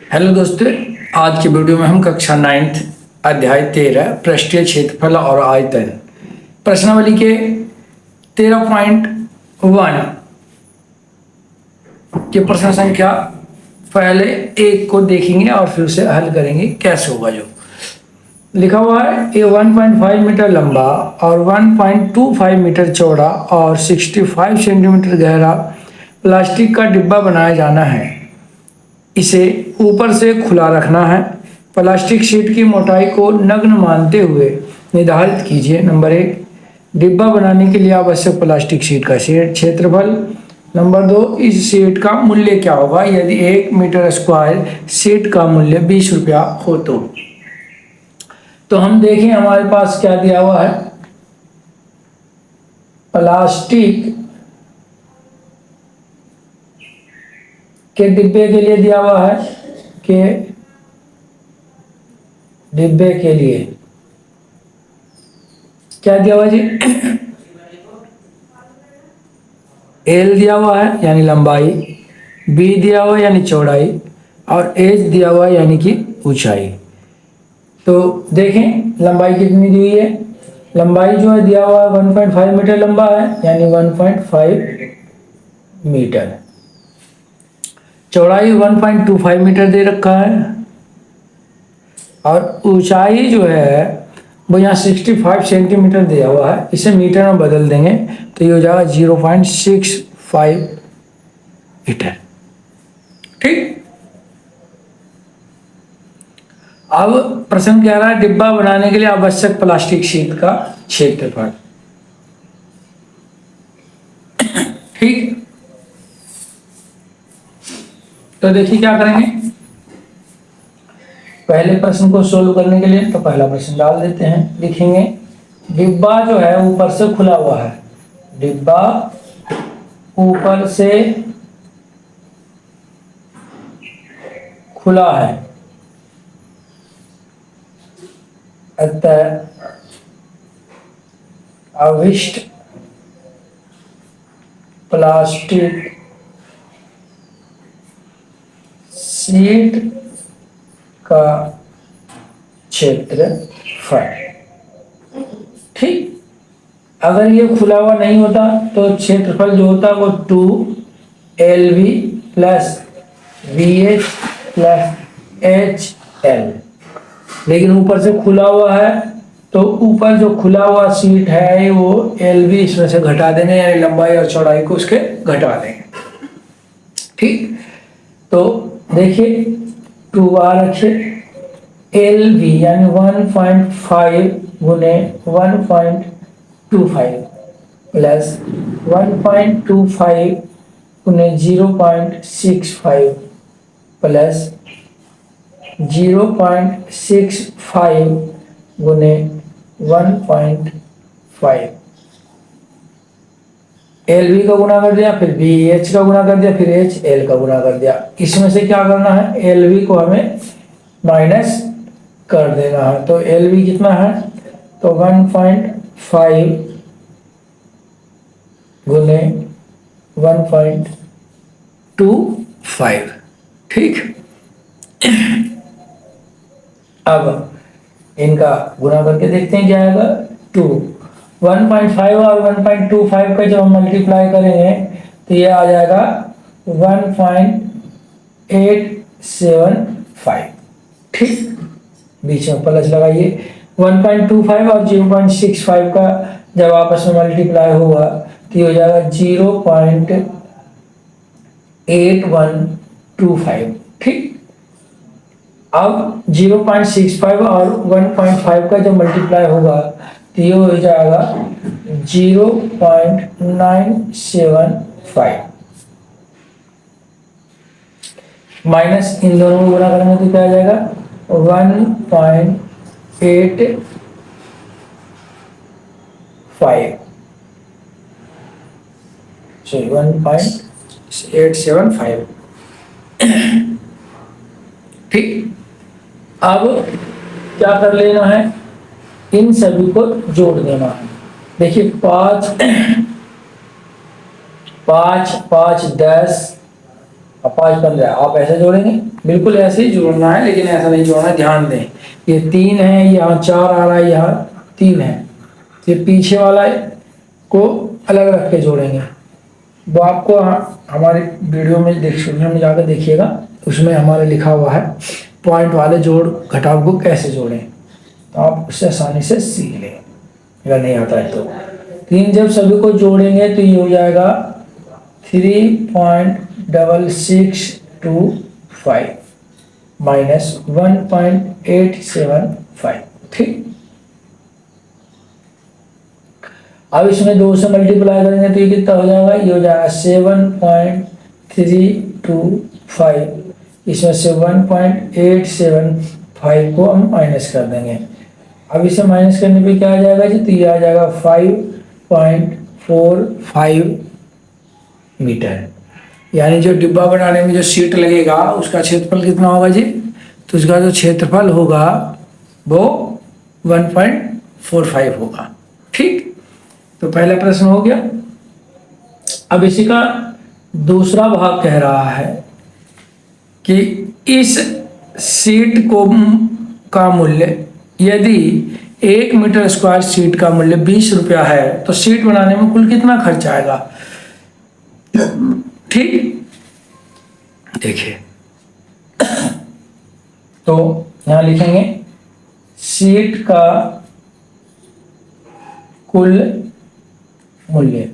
Hello दोस्तों, आज की वीडियो में हम कक्षा 9th अध्याय 13 पृष्ठीय क्षेत्रफल और आयतन प्रश्नावली के 13.1 के प्रश्न संख्या पहले एक को देखेंगे और फिर उसे हल करेंगे कैसे होगा। जो लिखा हुआ है, ये 1.5 मीटर लंबा और 1.25 मीटर चौड़ा और 65 सेंटीमीटर गहरा प्लास्टिक का डिब्बा बनाया जाना है। इसे ऊपर से खुला रखना है। प्लास्टिक शीट की मोटाई को नग्न मानते हुए निर्धारित कीजिए। नंबर 1, डिब्बा बनाने के लिए आवश्यक प्लास्टिक शीट का क्षेत्रफल। नंबर 2, इस शीट का मूल्य क्या होगा यदि 1 मीटर स्क्वायर शीट का मूल्य 20 रुपया हो तो हम देखें हमारे पास क्या दिया हुआ है। प्लास्टिक के डिब्बे के लिए दिया हुआ है कि डिब्बे के लिए क्या दिया हुआ जी, एल दिया हुआ है यानी लंबाई, बी दिया हुआ है यानी चौड़ाई और एच दिया हुआ है यानी कि ऊंचाई। तो देखें लंबाई कितनी दी हुई है। लंबाई जो है दिया हुआ है 1.5 मीटर लंबा है यानी 1.5 मीटर। चौड़ाई 1.25 मीटर दे रखा है और ऊंचाई जो है वो यहाँ 65 सेंटीमीटर दिया हुआ है। इसे मीटर में बदल देंगे तो ये हो जाएगा 0.65 मीटर। ठीक, अब प्रश्न कह रहा है डिब्बा बनाने के लिए आवश्यक प्लास्टिक शीट का क्षेत्रफल। ठीक, तो देखिए क्या करेंगे। पहले प्रश्न को सोल्व करने के लिए तो पहला प्रश्न डाल देते हैं। लिखेंगे डिब्बा जो है ऊपर से खुला हुआ है। डिब्बा ऊपर से खुला है, अतः अविष्ट प्लास्टिक शीट का क्षेत्रफल। ठीक, अगर ये खुला हुआ नहीं होता तो क्षेत्रफल जो होता वो 2LV plus VH plus HL, लेकिन ऊपर से खुला हुआ है तो ऊपर जो खुला हुआ शीट है वो LV इसमें से घटा देंगे यानी लंबाई और चौड़ाई को उसके घटा देंगे। ठीक, तो देखिए 2 बार रखिए। LV यानी 1.5 गुने 1.25 प्लस 1.25 गुने 0.65 प्लस 0.65 गुने 1.5। LV का गुना कर दिया, फिर BH का गुना कर दिया, फिर HL का गुना कर दिया। इसमें से क्या करना है, LV को हमें माइनस कर देना है। तो LV कितना है, तो 1.5 गुने 1.25। ठीक, अब इनका गुना करके देखते हैं क्या आएगा। 1.5 और 1.25 का जब हम मल्टीप्लाई करेंगे तो ये आ जाएगा 1.875। ठीक, बीच में प्लस लगाइए। 1.25 और 0.65 का जब आपस में मल्टीप्लाई होगा तो ये हो जाएगा 0.8125। ठीक, अब 0.65 और 1.5 का जब मल्टीप्लाई होगा तो ये हो जाएगा 0.975 माइनस इन दोनों को गुणा करेंगे तो क्या आ जाएगा 1.85 सॉरी 1.875। ठीक, अब क्या कर लेना है, इन सभी को जोड़ देना है। देखिए 5 5 5 10 और 5 15 आप ऐसे जोड़ेंगे, बिल्कुल ऐसे ही जोड़ना है, लेकिन ऐसा नहीं जोड़ना है, ध्यान दें। ये 3 है, यहाँ 4 आ रहा है, यहाँ 3 है, ये पीछे वाला को अलग रख के जोड़ेंगे। वो आपको हमारे वीडियो में डिस्क्रिप्शन में जाकर देखिएगा, उसमें हमारे लिखा हुआ है पॉइंट वाले जोड़ घटाव को कैसे जोड़ें, तो आप उससे आसानी से सीख लें अगर नहीं आता है तो। 3 जब सभी को जोड़ेंगे तो ये हो जाएगा 3.6625 माइनस 1.875, ठीक। अब इसमें 2 से मल्टीप्लाई करेंगे तो ये कितना हो जाएगा, ये हो जाएगा 7.325, इसमें से 1.875 को हम माइनस कर देंगे। अब इसे माइनस करने पे क्या आ जाएगा जी, तो ये आ जाएगा 5.45 मीटर। यानी जो डिब्बा बनाने में जो सीट लगेगा उसका क्षेत्रफल कितना होगा जी, तो उसका जो क्षेत्रफल होगा वो 1.45 होगा, ठीक। तो पहला प्रश्न हो गया। अब इसी का दूसरा भाग कह रहा है कि इस सीट को का मूल्य, यदि 1 मीटर स्क्वायर सीट का मूल्य 20 रुपया है तो सीट बनाने में कुल कितना खर्च आएगा, ठीक। देखिए, तो यहां लिखेंगे सीट का कुल मूल्य,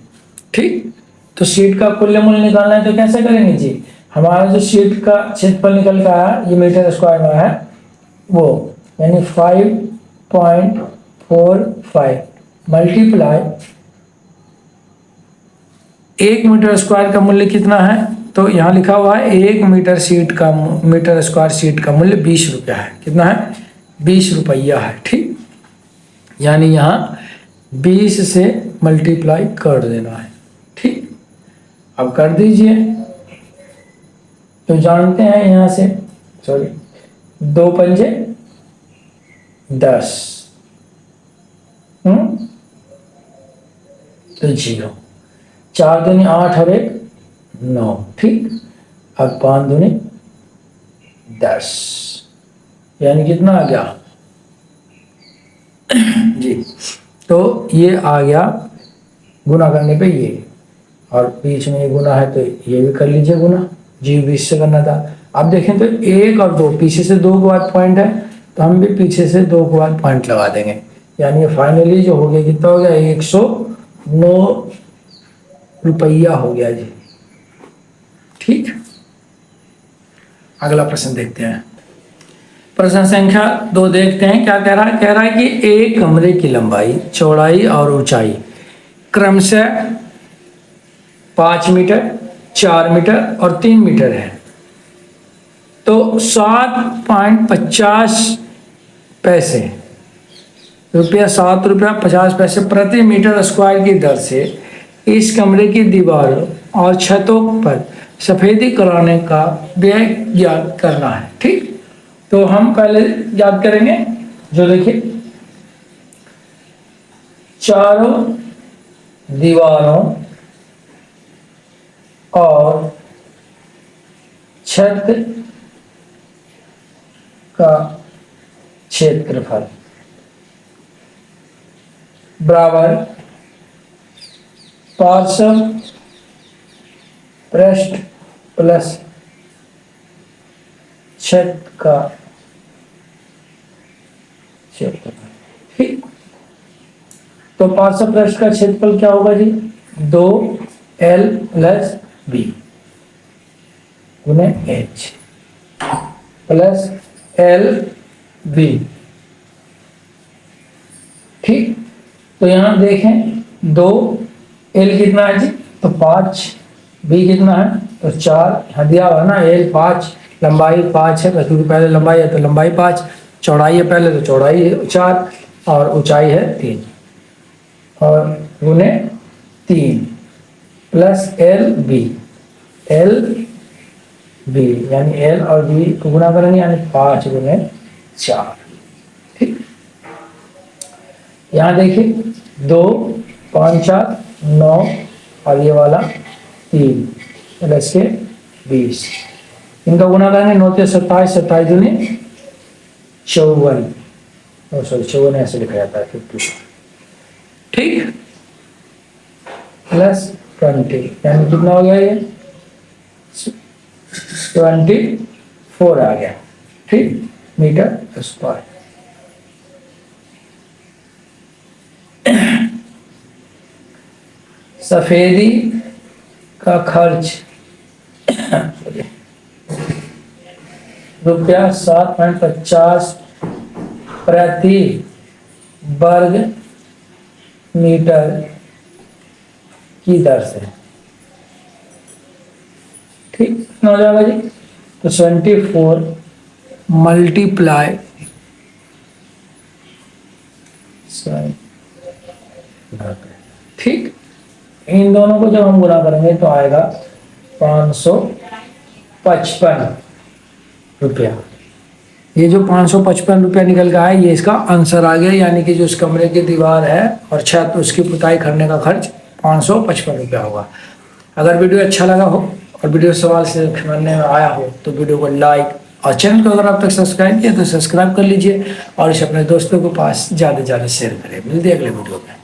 ठीक। तो सीट का कुल मूल्य निकालना है तो कैसे करेंगे जी, हमारा जो सीट का क्षेत्रफल निकल का है ये मीटर स्क्वायर में है वो, यानी 5.45 मल्टीप्लाई 1 मीटर स्क्वायर का मूल्य कितना है, तो यहाँ लिखा हुआ है 1 मीटर स्क्वायर सीट का मूल्य 20 रुपया है। कितना है, 20 रुपया है, ठीक। यानी यहाँ 20 से मल्टीप्लाई कर देना है, ठीक। अब कर दीजिए, तो जानते हैं यहाँ से, सॉरी 2 पंजे 10, तो 0, 4 दूनी 8 और 1 9, ठीक। अब 5 दूनी 10, यानी कितना आ गया जी, तो ये आ गया गुना करने पे ये, और बीच में ये गुना है तो ये भी कर लीजिए गुना, जी 20 से करना था। अब देखें तो 1 और 2 पीछे से 2 के बाद पॉइंट है, तो हम भी पीछे से 2 के बाद पॉइंट लगा देंगे, यानी ये फाइनली जो हो गया कितना हो गया, 109 रुपया हो गया जी, ठीक। अगला प्रश्न देखते हैं, प्रश्न संख्या 2 देखते हैं क्या कह रहा है। कह रहा है कि एक कमरे की लंबाई, चौड़ाई और ऊंचाई क्रमशः 5 मीटर, 4 मीटर और 3 मीटर है, तो 7.50 पैसे रुपया 7 रुपया 50 पैसे प्रति मीटर स्क्वायर की दर से इस कमरे की दीवारों और छतों पर सफेदी कराने का व्यय ज्ञात करना है, ठीक। तो हम पहले याद करेंगे, जो देखिए चारों दीवारों और छत का क्षेत्रफल बराबर पार्श्व पृष्ठ प्लस छत का क्षेत्रफल, ठीक। तो पार्श्व पृष्ठ का क्षेत्रफल क्या होगा जी, 2L प्लस बी गुने H प्लस L बी, ठीक। तो यहां देखें 2L कितना है जी, तो 5, बी कितना है तो 4, यहाँ दिया हुआ ना L 5, लंबाई 5 है, क्योंकि पहले लंबाई है तो लंबाई 5, चौड़ाई है पहले तो चौड़ाई 4 और ऊंचाई है 3, और गुने 3 प्लस L बी यानी L और B को गुना करेंगे, यानी 5 गुने 4, ठीक। यहाँ देखिए 2 5 4 9 और ये वाला 3 प्लस के 20, इनका गुना करेंगे 9 से 27, 27 दूनी 54, सॉरी 54 ऐसे लिखा जाता है 50, ठीक, प्लस 20 यानी कितना हो गया ये 24 आ गया, ठीक, मीटर स्क्वायर। सफेदी का खर्च रुपया 7.50 प्रति वर्ग मीटर की दर से, ठीक, कितना हो जाएगा जी, तो 24 मल्टीप्लाई, ठीक, इन दोनों को जब हम गुना करेंगे तो आएगा 555 रुपया। ये जो 555 रुपया निकल का है ये इसका आंसर आ गया, यानी कि जो उस कमरे की दीवार है और छत उसकी पुताई करने का खर्च 555 रुपया होगा। अगर वीडियो अच्छा लगा हो और वीडियो सवाल से समझने में आया हो तो वीडियो को लाइक और चैनल को अगर आप तक सब्सक्राइब किया तो सब्सक्राइब कर लीजिए और इसे अपने दोस्तों के पास ज़्यादा से ज़्यादा शेयर करें। मिलते हैं अगले वीडियो में।